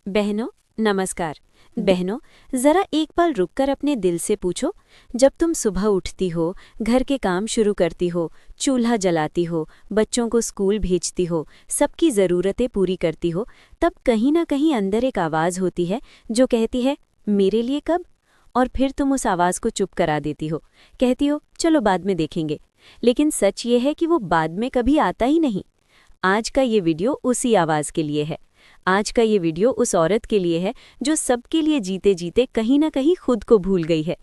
बहनों, नमस्कार। बहनों, जरा एक पल रुककर अपने दिल से पूछो, जब तुम सुबह उठती हो, घर के काम शुरू करती हो, चूल्हा जलाती हो, बच्चों को स्कूल भेजती हो, सबकी ज़रूरतें पूरी करती हो, तब कहीं ना कहीं अंदर एक आवाज़ होती है जो कहती है, मेरे लिए कब? और फिर तुम उस आवाज़ को चुप करा देती हो, कहती हो चलो बाद में देखेंगे। लेकिन सच ये है कि वो बाद में कभी आता ही नहीं। आज का ये वीडियो उसी आवाज़ के लिए है। आज का ये वीडियो उस औरत के लिए है जो सबके लिए जीते जीते कहीं ना कहीं खुद को भूल गई है।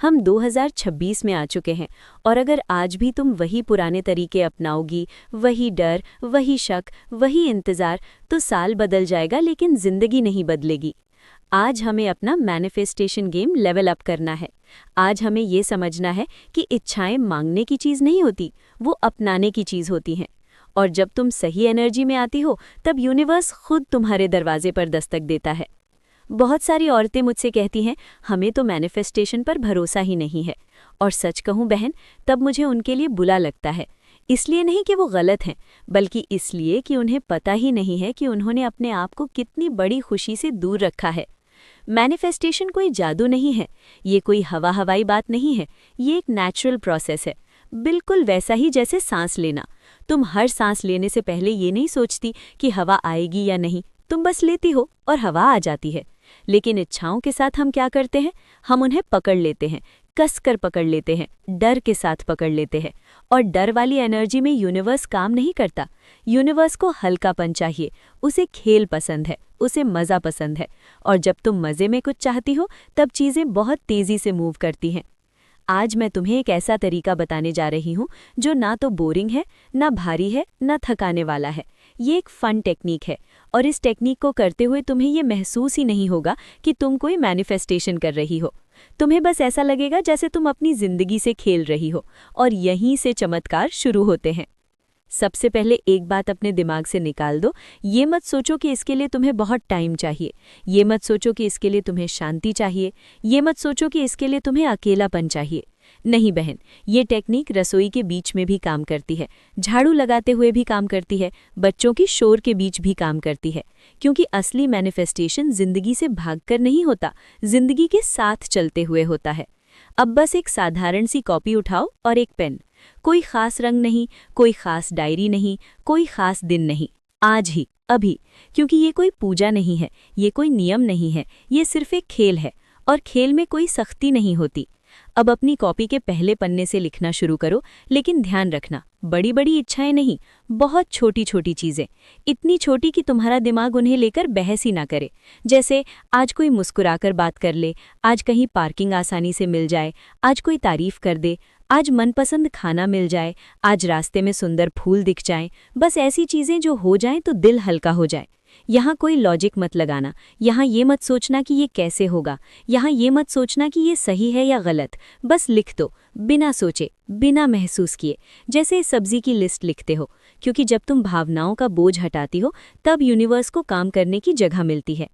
हम 2026 में आ चुके हैं और अगर आज भी तुम वही पुराने तरीके अपनाओगी, वही डर, वही शक, वही इंतज़ार, तो साल बदल जाएगा लेकिन ज़िंदगी नहीं बदलेगी। आज हमें अपना मैनिफेस्टेशन गेम लेवल अप करना है। आज हमें ये समझना है कि इच्छाएं मांगने की चीज़ नहीं होती, वो अपनाने की चीज़ होती हैं। और जब तुम सही एनर्जी में आती हो तब यूनिवर्स खुद तुम्हारे दरवाजे पर दस्तक देता है। बहुत सारी औरतें मुझसे कहती हैं, हमें तो मैनिफेस्टेशन पर भरोसा ही नहीं है। और सच कहूं बहन, तब मुझे उनके लिए बुरा लगता है। इसलिए नहीं कि वो गलत हैं, बल्कि इसलिए कि उन्हें पता ही नहीं है कि उन्होंने अपने आप को कितनी बड़ी खुशी से दूर रखा है। मैनिफेस्टेशन कोई जादू नहीं है, ये कोई हवाई बात नहीं है, ये एक नेचुरल प्रोसेस है। बिल्कुल वैसा ही जैसे सांस लेना। तुम हर सांस लेने से पहले ये नहीं सोचती कि हवा आएगी या नहीं, तुम बस लेती हो और हवा आ जाती है। लेकिन इच्छाओं के साथ हम क्या करते हैं? हम उन्हें पकड़ लेते हैं, कसकर पकड़ लेते हैं, डर के साथ पकड़ लेते हैं। और डर वाली एनर्जी में यूनिवर्स काम नहीं करता। यूनिवर्स को हल्कापन चाहिए, उसे खेल पसंद है, उसे मज़ा पसंद है। और जब तुम मज़े में कुछ चाहती हो तब चीज़ें बहुत तेज़ी से मूव करती हैं। आज मैं तुम्हें एक ऐसा तरीका बताने जा रही हूँ जो ना तो बोरिंग है, ना भारी है, ना थकाने वाला है। ये एक फन टेक्निक है और इस टेक्निक को करते हुए तुम्हें ये महसूस ही नहीं होगा कि तुम कोई मैनिफेस्टेशन कर रही हो। तुम्हें बस ऐसा लगेगा जैसे तुम अपनी ज़िंदगी से खेल रही हो और यहीं से चमत्कार शुरू होते हैं। सबसे पहले एक बात अपने दिमाग से निकाल दो। ये मत सोचो कि इसके लिए तुम्हें बहुत टाइम चाहिए। ये मत सोचो कि इसके लिए तुम्हें शांति चाहिए। ये मत सोचो कि इसके लिए तुम्हें अकेलापन चाहिए। नहीं बहन, ये टेक्निक रसोई के बीच में भी काम करती है, झाड़ू लगाते हुए भी काम करती है, बच्चों की शोर के बीच भी काम करती है। क्योंकि असली मैनिफेस्टेशन जिंदगी से भागकर नहीं होता, जिंदगी के साथ चलते हुए होता है। अब बस एक साधारण सी कॉपी उठाओ और एक पेन। कोई खास रंग नहीं, कोई खास डायरी नहीं, कोई खास दिन नहीं, आज ही, अभी। क्योंकि ये कोई पूजा नहीं है, ये कोई नियम नहीं है, ये सिर्फ एक खेल है। और खेल में कोई सख्ती नहीं होती। अब अपनी कॉपी के पहले पन्ने से लिखना शुरू करो, लेकिन ध्यान रखना, बड़ी बड़ी इच्छाएं नहीं, बहुत छोटी छोटी चीज़ें। इतनी छोटी कि तुम्हारा दिमाग उन्हें लेकर बहस ही ना करे। जैसे आज कोई मुस्कुराकर बात कर ले, आज कहीं पार्किंग आसानी से मिल जाए, आज कोई तारीफ कर दे, आज मनपसंद खाना मिल जाए, आज रास्ते में सुंदर फूल दिख जाएं। बस ऐसी चीज़ें जो हो जाएं तो दिल हल्का हो जाए। यहाँ कोई लॉजिक मत लगाना, यहाँ ये मत सोचना कि ये कैसे होगा, यहाँ ये मत सोचना कि ये सही है या गलत। बस लिख दो, बिना सोचे, बिना महसूस किए, जैसे सब्जी की लिस्ट लिखते हो। क्योंकि जब तुम भावनाओं का बोझ हटाती हो तब यूनिवर्स को काम करने की जगह मिलती है।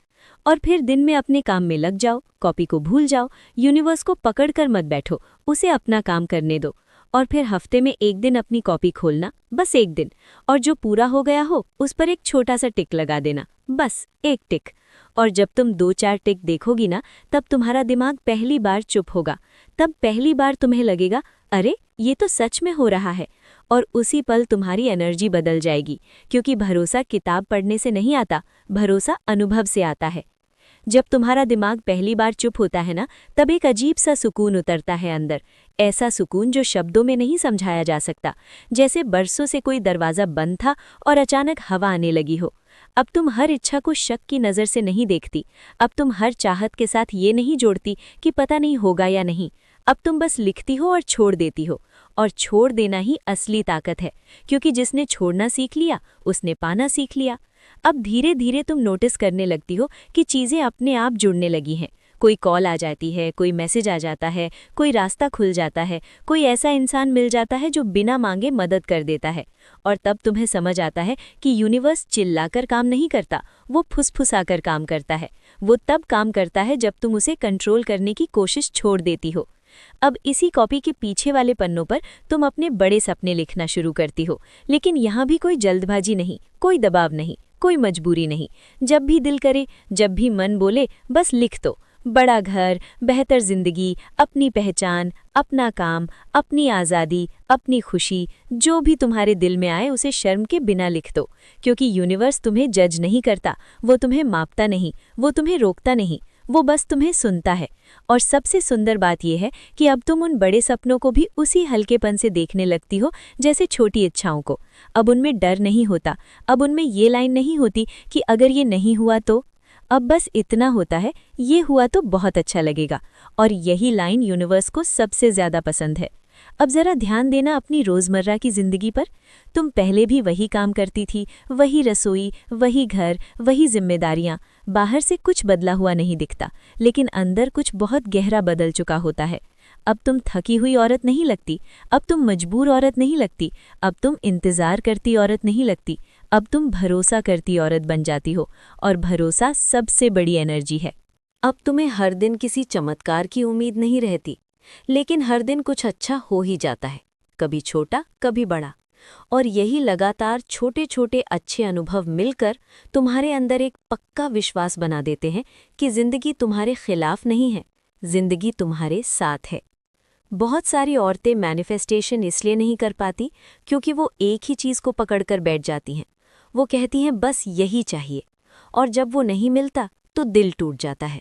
और फिर दिन में अपने काम में लग जाओ, कॉपी को भूल जाओ, यूनिवर्स को पकड़कर मत बैठो, उसे अपना काम करने दो। और फिर हफ्ते में एक दिन अपनी कॉपी खोलना, बस एक दिन, और जो पूरा हो गया हो उस पर एक छोटा सा टिक लगा देना, बस एक टिक। और जब तुम 2-4 टिक देखोगी ना, तब तुम्हारा दिमाग पहली बार चुप होगा। तब पहली बार तुम्हें लगेगा, अरे ये तो सच में हो रहा है। और उसी पल तुम्हारी एनर्जी बदल जाएगी। क्योंकि भरोसा किताब पढ़ने से नहीं आता, भरोसा अनुभव से आता है। जब तुम्हारा दिमाग पहली बार चुप होता है ना, तब एक अजीब सा सुकून उतरता है अंदर। ऐसा सुकून जो शब्दों में नहीं समझाया जा सकता। जैसे बरसों से कोई दरवाज़ा बंद था और अचानक हवा आने लगी हो। अब तुम हर इच्छा को शक की नज़र से नहीं देखती। अब तुम हर चाहत के साथ ये नहीं जोड़ती कि पता नहीं होगा या नहीं। अब तुम बस लिखती हो और छोड़ देती हो। और छोड़ देना ही असली ताकत है। क्योंकि जिसने छोड़ना सीख लिया, उसने पाना सीख लिया। अब धीरे धीरे तुम नोटिस करने लगती हो कि चीज़ें अपने आप जुड़ने लगी हैं। कोई कॉल आ जाती है, कोई मैसेज आ जाता है, कोई रास्ता खुल जाता है, कोई ऐसा इंसान मिल जाता है जो बिना मांगे मदद कर देता है। और तब तुम्हें समझ आता है कि यूनिवर्स चिल्लाकर काम नहीं करता, वो फुसफुसाकर काम करता है। वो तब काम करता है जब तुम उसे कंट्रोल करने की कोशिश छोड़ देती हो। अब इसी कॉपी के पीछे वाले पन्नों पर तुम अपने बड़े सपने लिखना शुरू करती हो। लेकिन यहाँ भी कोई जल्दबाजी नहीं, कोई दबाव नहीं, कोई मजबूरी नहीं। जब भी दिल करे, जब भी मन बोले, बस लिख दो। बड़ा घर, बेहतर जिंदगी, अपनी पहचान, अपना काम, अपनी आज़ादी, अपनी खुशी, जो भी तुम्हारे दिल में आए उसे शर्म के बिना लिख दो। क्योंकि यूनिवर्स तुम्हें जज नहीं करता, वो तुम्हें मापता नहीं, वो तुम्हें रोकता नहीं, वो बस तुम्हें सुनता है। और सबसे सुंदर बात यह है कि अब तुम उन बड़े सपनों को भी उसी हल्केपन से देखने लगती हो जैसे छोटी इच्छाओं को। अब उनमें डर नहीं होता, अब उनमें ये लाइन नहीं होती कि अगर ये नहीं हुआ तो। अब बस इतना होता है, ये हुआ तो बहुत अच्छा लगेगा। और यही लाइन यूनिवर्स को सबसे ज़्यादा पसंद है। अब ज़रा ध्यान देना अपनी रोज़मर्रा की ज़िंदगी पर। तुम पहले भी वही काम करती थी, वही रसोई, वही घर, वही जिम्मेदारियाँ। बाहर से कुछ बदला हुआ नहीं दिखता, लेकिन अंदर कुछ बहुत गहरा बदल चुका होता है। अब तुम थकी हुई औरत नहीं लगती, अब तुम मजबूर औरत नहीं लगती, अब तुम इंतज़ार करती औरत नहीं लगती, अब तुम भरोसा करती औरत बन जाती हो। और भरोसा सबसे बड़ी एनर्जी है। अब तुम्हें हर दिन किसी चमत्कार की उम्मीद नहीं रहती, लेकिन हर दिन कुछ अच्छा हो ही जाता है, कभी छोटा कभी बड़ा। और यही लगातार छोटे छोटे अच्छे अनुभव मिलकर तुम्हारे अंदर एक पक्का विश्वास बना देते हैं कि जिंदगी तुम्हारे खिलाफ नहीं है, जिंदगी तुम्हारे साथ है। बहुत सारी औरतें मैनिफेस्टेशन इसलिए नहीं कर पाती क्योंकि वो एक ही चीज़ को पकड़कर बैठ जाती हैं। वो कहती हैं बस यही चाहिए, और जब वो नहीं मिलता तो दिल टूट जाता है।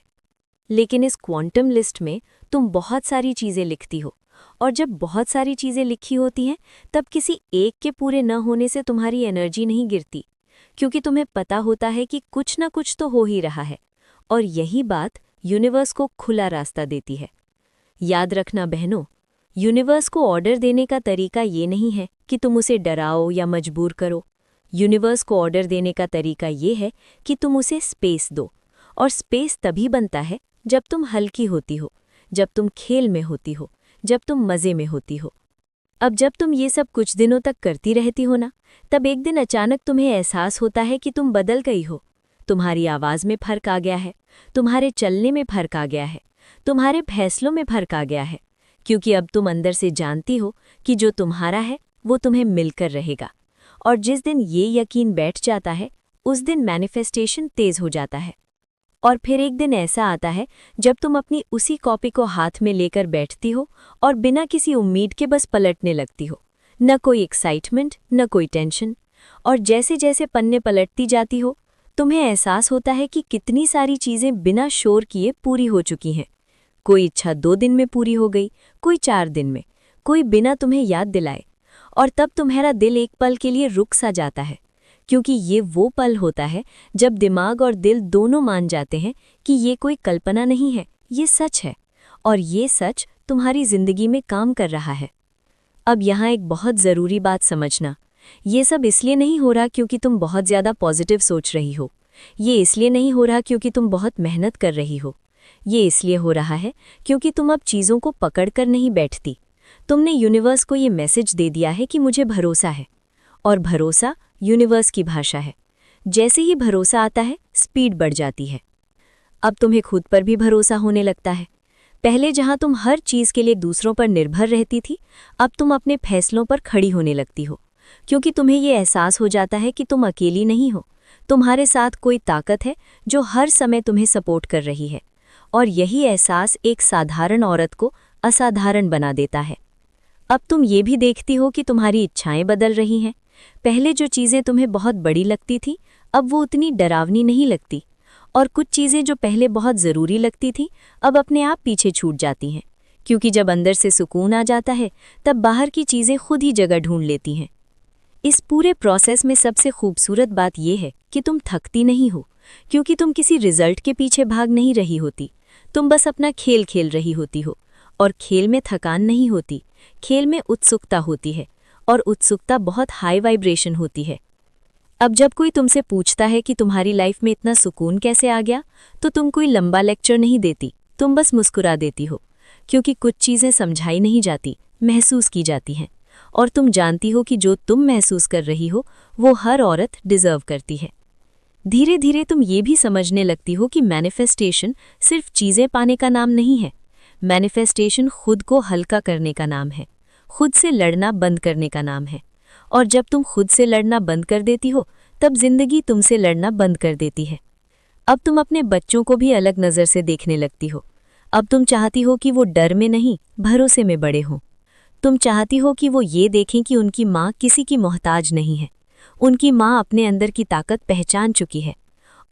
लेकिन इस क्वांटम लिस्ट में तुम बहुत सारी चीज़ें लिखती हो, और जब बहुत सारी चीज़ें लिखी होती हैं तब किसी एक के पूरे न होने से तुम्हारी एनर्जी नहीं गिरती, क्योंकि तुम्हें पता होता है कि कुछ न कुछ तो हो ही रहा है। और यही बात यूनिवर्स को खुला रास्ता देती है। याद रखना बहनों, यूनिवर्स को ऑर्डर देने का तरीका ये नहीं है कि तुम उसे डराओ या मजबूर करो। यूनिवर्स को ऑर्डर देने का तरीका ये है कि तुम उसे स्पेस दो। और स्पेस तभी बनता है जब तुम हल्की होती हो, जब तुम खेल में होती हो, जब तुम मज़े में होती हो। अब जब तुम ये सब कुछ दिनों तक करती रहती हो ना, तब एक दिन अचानक तुम्हें एहसास होता है कि तुम बदल गई हो। तुम्हारी आवाज़ में फ़र्क आ गया है, तुम्हारे चलने में फ़र्क आ गया है, तुम्हारे फैसलों में फ़र्क आ गया है। क्योंकि अब तुम अंदर से जानती हो कि जो तुम्हारा है वो तुम्हें मिलकर रहेगा। और जिस दिन ये यकीन बैठ जाता है, उस दिन मैनिफेस्टेशन तेज़ हो जाता है। और फिर एक दिन ऐसा आता है जब तुम अपनी उसी कॉपी को हाथ में लेकर बैठती हो और बिना किसी उम्मीद के बस पलटने लगती हो। न कोई एक्साइटमेंट, न कोई टेंशन। और जैसे जैसे पन्ने पलटती जाती हो, तुम्हें एहसास होता है कि कितनी सारी चीज़ें बिना शोर किए पूरी हो चुकी हैं। कोई इच्छा 2 दिन में पूरी हो गई, कोई 4 दिन में, कोई बिना तुम्हें याद दिलाए। और तब तुम्हारा दिल एक पल के लिए रुक सा जाता है, क्योंकि ये वो पल होता है जब दिमाग और दिल दोनों मान जाते हैं कि ये कोई कल्पना नहीं है, ये सच है। और ये सच तुम्हारी जिंदगी में काम कर रहा है। अब यहाँ एक बहुत ज़रूरी बात समझना, ये सब इसलिए नहीं हो रहा क्योंकि तुम बहुत ज़्यादा पॉजिटिव सोच रही हो, ये इसलिए नहीं हो रहा क्योंकि तुम बहुत मेहनत कर रही हो, ये इसलिए हो रहा है क्योंकि तुम अब चीज़ों को पकड़ कर नहीं बैठती। तुमने यूनिवर्स को ये मैसेज दे दिया है कि मुझे भरोसा है। और भरोसा यूनिवर्स की भाषा है। जैसे ही भरोसा आता है, स्पीड बढ़ जाती है। अब तुम्हें खुद पर भी भरोसा होने लगता है। पहले जहां तुम हर चीज़ के लिए दूसरों पर निर्भर रहती थी, अब तुम अपने फैसलों पर खड़ी होने लगती हो, क्योंकि तुम्हें ये एहसास हो जाता है कि तुम अकेली नहीं हो, तुम्हारे साथ कोई ताकत है जो हर समय तुम्हें सपोर्ट कर रही है। और यही एहसास एक साधारण औरत को असाधारण बना देता है। अब तुम ये भी देखती हो कि तुम्हारी इच्छाएं बदल रही हैं। पहले जो चीज़ें तुम्हें बहुत बड़ी लगती थी, अब वो उतनी डरावनी नहीं लगती। और कुछ चीज़ें जो पहले बहुत ज़रूरी लगती थीं, अब अपने आप पीछे छूट जाती हैं, क्योंकि जब अंदर से सुकून आ जाता है, तब बाहर की चीज़ें खुद ही जगह ढूंढ लेती हैं। इस पूरे प्रोसेस में सबसे खूबसूरत बात यह है कि तुम थकती नहीं हो, क्योंकि तुम किसी रिजल्ट के पीछे भाग नहीं रही होती। तुम बस अपना खेल खेल रही होती हो। और खेल में थकान नहीं होती, खेल में उत्सुकता होती है, और उत्सुकता बहुत हाई वाइब्रेशन होती है। अब जब कोई तुमसे पूछता है कि तुम्हारी लाइफ में इतना सुकून कैसे आ गया, तो तुम कोई लंबा लेक्चर नहीं देती, तुम बस मुस्कुरा देती हो, क्योंकि कुछ चीज़ें समझाई नहीं जाती, महसूस की जाती हैं। और तुम जानती हो कि जो तुम महसूस कर रही हो, वो हर औरत डिज़र्व करती है। धीरे धीरे तुम ये भी समझने लगती हो कि मैनिफेस्टेशन सिर्फ चीज़ें पाने का नाम नहीं है। मैनिफेस्टेशन खुद को हल्का करने का नाम है, खुद से लड़ना बंद करने का नाम है। और जब तुम खुद से लड़ना बंद कर देती हो, तब जिंदगी तुमसे लड़ना बंद कर देती है। अब तुम अपने बच्चों को भी अलग नज़र से देखने लगती हो। अब तुम चाहती हो कि वो डर में नहीं, भरोसे में बड़े हों। तुम चाहती हो कि वो ये देखें कि उनकी माँ किसी की मोहताज नहीं है। उनकी माँ अपने अंदर की ताकत पहचान चुकी है।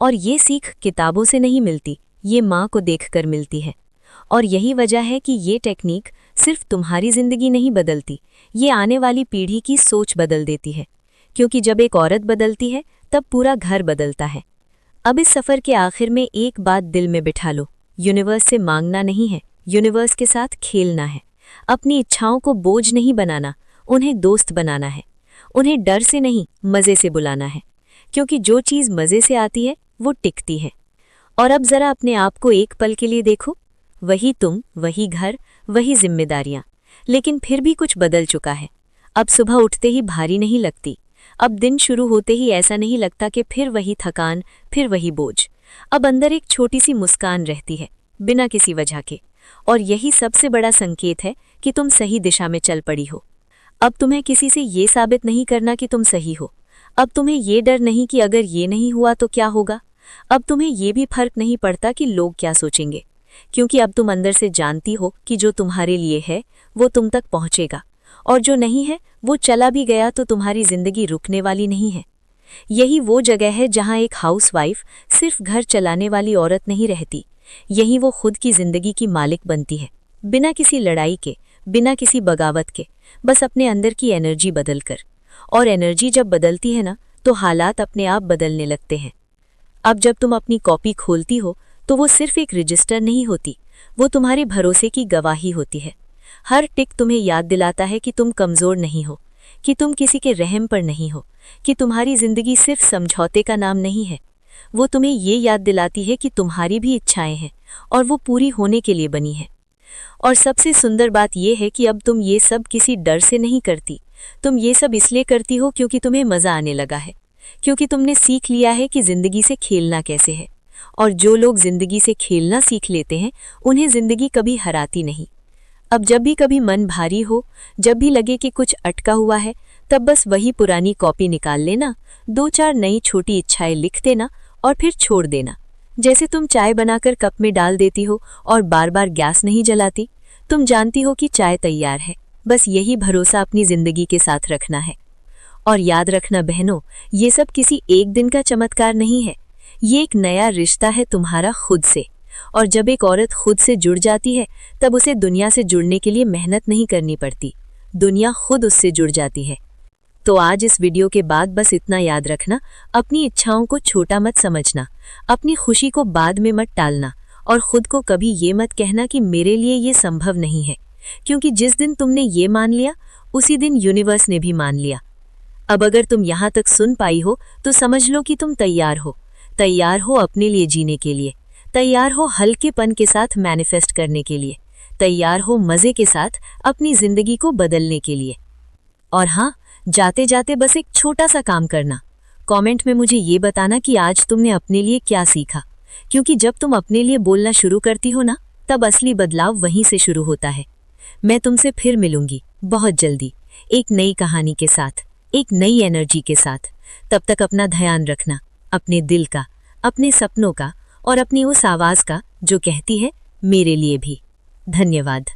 और ये सीख किताबों से नहीं मिलती, ये माँ को देखकर मिलती है। और यही वजह है कि ये टेक्निक सिर्फ तुम्हारी जिंदगी नहीं बदलती, ये आने वाली पीढ़ी की सोच बदल देती है। क्योंकि जब एक औरत बदलती है तब पूरा घर बदलता है। अब इस सफ़र के आखिर में एक बात दिल में बिठा लो, यूनिवर्स से मांगना नहीं है, यूनिवर्स के साथ खेलना है। अपनी इच्छाओं को बोझ नहीं बनाना, उन्हें दोस्त बनाना है। उन्हें डर से नहीं, मज़े से बुलाना है। क्योंकि जो चीज़ मज़े से आती है वो टिकती है। और अब ज़रा अपने आप को एक पल के लिए देखो, वही तुम, वही घर, वही जिम्मेदारियां, लेकिन फिर भी कुछ बदल चुका है। अब सुबह उठते ही भारी नहीं लगती। अब दिन शुरू होते ही ऐसा नहीं लगता कि फिर वही थकान, फिर वही बोझ। अब अंदर एक छोटी सी मुस्कान रहती है, बिना किसी वजह के। और यही सबसे बड़ा संकेत है कि तुम सही दिशा में चल पड़ी हो। अब तुम्हें किसी से ये साबित नहीं करना कि तुम सही हो। अब तुम्हें ये डर नहीं कि अगर ये नहीं हुआ तो क्या होगा। अब तुम्हें ये भी फर्क नहीं पड़ता कि लोग क्या सोचेंगे। क्योंकि अब तुम अंदर से जानती हो कि जो तुम्हारे लिए है वो तुम तक पहुंचेगा, और जो नहीं है वो चला भी गया तो तुम्हारी जिंदगी रुकने वाली नहीं है। यही वो जगह है जहां एक हाउसवाइफ सिर्फ घर चलाने वाली औरत नहीं रहती, यही वो खुद की जिंदगी की मालिक बनती है, बिना किसी लड़ाई के, बिना किसी बगावत के, बस अपने अंदर की एनर्जी बदलकर। और एनर्जी जब बदलती है ना, तो हालात अपने आप बदलने लगते हैं। अब जब तुम अपनी कॉपी खोलती हो तो वो सिर्फ एक रजिस्टर नहीं होती, वो तुम्हारे भरोसे की गवाही होती है। हर टिक तुम्हें याद दिलाता है कि तुम कमज़ोर नहीं हो, कि तुम किसी के रहम पर नहीं हो, कि तुम्हारी ज़िंदगी सिर्फ समझौते का नाम नहीं है। वो तुम्हें ये याद दिलाती है कि तुम्हारी भी इच्छाएं हैं और वो पूरी होने के लिए बनी है। और सबसे सुंदर बात यह है कि अब तुम ये सब किसी डर से नहीं करती, तुम ये सब इसलिए करती हो क्योंकि तुम्हें मज़ा आने लगा है, क्योंकि तुमने सीख लिया है कि ज़िंदगी से खेलना कैसे है। और जो लोग ज़िंदगी से खेलना सीख लेते हैं उन्हें ज़िंदगी कभी हराती नहीं। अब जब भी कभी मन भारी हो, जब भी लगे कि कुछ अटका हुआ है, तब बस वही पुरानी कॉपी निकाल लेना, 2-4 नई छोटी इच्छाएं लिख देना और फिर छोड़ देना। जैसे तुम चाय बनाकर कप में डाल देती हो और बार बार गैस नहीं जलाती, तुम जानती हो कि चाय तैयार है, बस यही भरोसा अपनी ज़िंदगी के साथ रखना है। और याद रखना बहनों, ये सब किसी एक दिन का चमत्कार नहीं है, ये एक नया रिश्ता है तुम्हारा खुद से। और जब एक औरत खुद से जुड़ जाती है तब उसे दुनिया से जुड़ने के लिए मेहनत नहीं करनी पड़ती, दुनिया खुद उससे जुड़ जाती है। तो आज इस वीडियो के बाद बस इतना याद रखना, अपनी इच्छाओं को छोटा मत समझना, अपनी खुशी को बाद में मत टालना, और खुद को कभी ये मत कहना कि मेरे लिए ये संभव नहीं है। क्योंकि जिस दिन तुमने ये मान लिया उसी दिन यूनिवर्स ने भी मान लिया। अब अगर तुम यहाँ तक सुन पाई हो तो समझ लो कि तुम तैयार हो, तैयार हो अपने लिए जीने के लिए, तैयार हो हल्केपन के साथ मैनिफेस्ट करने के लिए, तैयार हो मज़े के साथ अपनी ज़िंदगी को बदलने के लिए। और हाँ, जाते जाते बस एक छोटा सा काम करना, कमेंट में मुझे ये बताना कि आज तुमने अपने लिए क्या सीखा। क्योंकि जब तुम अपने लिए बोलना शुरू करती हो ना, तब असली बदलाव वहीं से शुरू होता है। मैं तुमसे फिर मिलूंगी बहुत जल्दी, एक नई कहानी के साथ, एक नई एनर्जी के साथ। तब तक अपना ध्यान रखना, अपने दिल का, अपने सपनों का, और अपनी उस आवाज़ का जो कहती है मेरे लिए भी। धन्यवाद।